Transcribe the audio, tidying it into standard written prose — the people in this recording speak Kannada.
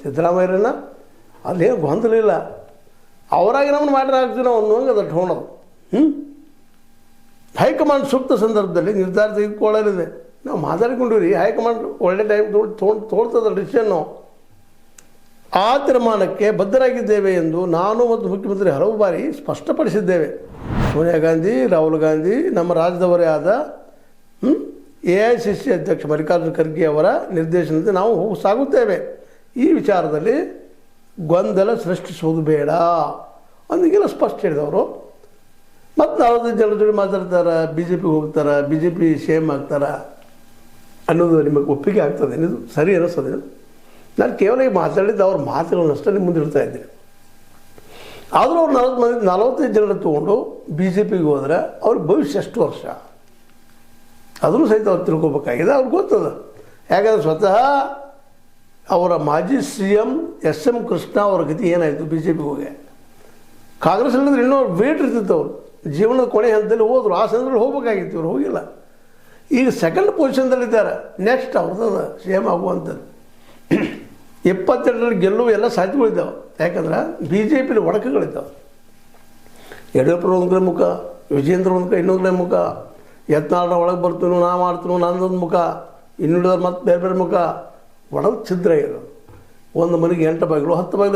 ಸಿದ್ದರಾಮಯ್ಯರನ್ನ ಅಲ್ಲೇನು ಗೊಂದಲ ಇಲ್ಲ, ಅವರಾಗಿ ನಮ್ಮನ್ನು ಮಾಡಿದ್ರೆ ಆಗ್ತೀವಿ ನಾವು ಅನ್ನೋಂಗೆ ಅದು ಟೋಣದು. ಹೈಕಮಾಂಡ್ ಸೂಕ್ತ ಸಂದರ್ಭದಲ್ಲಿ ನಿರ್ಧಾರ ತೆಗೆದುಕೊಳ್ಳಲಿದೆ. ನಾವು ಮಾತಾಡಿಕೊಂಡಿವ್ರಿ, ಹೈಕಮಾಂಡ್ ಒಳ್ಳೆ ಟೈಮ್ ತೋಳ್ತದ ಡಿಸಿಷನ್ನು. ಆ ತೀರ್ಮಾನಕ್ಕೆ ಬದ್ಧರಾಗಿದ್ದೇವೆ ಎಂದು ನಾನು ಮತ್ತು ಮುಖ್ಯಮಂತ್ರಿ ಹಲವು ಬಾರಿ ಸ್ಪಷ್ಟಪಡಿಸಿದ್ದೇವೆ. ಸೋನಿಯಾ ಗಾಂಧಿ, ರಾಹುಲ್ ಗಾಂಧಿ, ನಮ್ಮ ರಾಜ್ಯದವರೇ ಆದ AICC ಅಧ್ಯಕ್ಷ ಮಲ್ಲಿಕಾರ್ಜುನ ಖರ್ಗೆ ಅವರ ನಿರ್ದೇಶನದಂತೆ ನಾವು ಸಾಗುತ್ತೇವೆ. ಈ ವಿಚಾರದಲ್ಲಿ ಗೊಂದಲ ಸೃಷ್ಟಿಸುವುದು ಬೇಡ ಅಂದಿಗೆಲ್ಲ ಸ್ಪಷ್ಟ ಹೇಳಿದವರು. ಮತ್ತು 45 ಜನರ ಜೊತೆ ಮಾತಾಡ್ತಾರೆ, BJPಗೆ ಹೋಗ್ತಾರೆ, BJP CM ಆಗ್ತಾರೆ ಅನ್ನೋದು ನಿಮಗೆ ಒಪ್ಪಿಗೆ ಆಗ್ತದೆ? ಇದು ಸರಿ ಅನ್ನಿಸ್ತದೆ? ನಾನು ಕೇವಲ ಈಗ ಮಾತಾಡಿದ್ದು ಅವ್ರ ಮಾತುಗಳನ್ನಷ್ಟೇ ನಿಮ್ಮ ಮುಂದೆ ಇಡ್ತಾ ಇದ್ದೀನಿ. ಆದರೂ ಅವ್ರು 45 ಜನರ ತೊಗೊಂಡು BJPಗೆ ಹೋದರೆ ಅವ್ರಿಗೆ ಭವಿಷ್ಯ ಎಷ್ಟು ವರ್ಷ ಅದನ್ನು ಸಹಿತ ಅವ್ರು ತಿಳ್ಕೊಬೇಕಾಗಿದೆ. ಅವ್ರಿಗೆ ಗೊತ್ತದ. ಯಾಕಂದರೆ ಸ್ವತಃ ಅವರ ಮಾಜಿ CM SM ಕೃಷ್ಣ ಅವರ ಗತಿ ಏನಾಯಿತು, BJPಗೆ ಹೋಗಿ. ಕಾಂಗ್ರೆಸ್ ಇಲ್ಲದ್ರೆ ಇನ್ನೂ ಅವ್ರು ವೇಟ್ ಇರ್ತಿತ್ತು. ಅವರು ಜೀವನದ ಕೊನೆ ಹಂತದಲ್ಲಿ ಹೋದರು, ಆ ಸಂದರ್ಭದಲ್ಲಿ ಹೋಗ್ಬೇಕಾಗಿತ್ತು, ಇವ್ರು ಹೋಗಿಲ್ಲ. ಈಗ ಸೆಕೆಂಡ್ ಪೊಸಿಷನ್ದಲ್ಲಿದ್ದಾರೆ. ನೆಕ್ಸ್ಟ್ ಅವ್ರದ್ದು CM ಆಗುವಂಥದ್ದು. 22ರಲ್ಲಿ ಗೆಲ್ಲುವ ಎಲ್ಲ ಸಾಧ್ಯಗಳಿದ್ದಾವೆ. ಯಾಕಂದ್ರೆ BJPಲಿ ಒಡಕುಗಳಿದ್ದಾವೆ. ಯಡಿಯೂರಪ್ಪರ ಒಂದು ಕಡೆ ಮುಖ, ವಿಜೇಂದ್ರ ಒಂದು ಕಡೆ ಇನ್ನೊಂದು ಕಡೆ ಮುಖ, ಯತ್ನಾಳರ ಒಳಗೆ ಬರ್ತೀನೋ ನಾ ಮಾಡ್ತೀನೋ ನನ್ನದೊಂದು ಮುಖ, ಇನ್ನುಳಿದವ್ರು ಮತ್ತು ಬೇರೆ ಬೇರೆ ಮುಖ. ಒಳಗೆ ಛಿದ್ರ ಇರೋದು. ಒಂದು ಮನೆಗೆ 8 ಬಾಗಿಲು 10 ಬಾಗಿಲು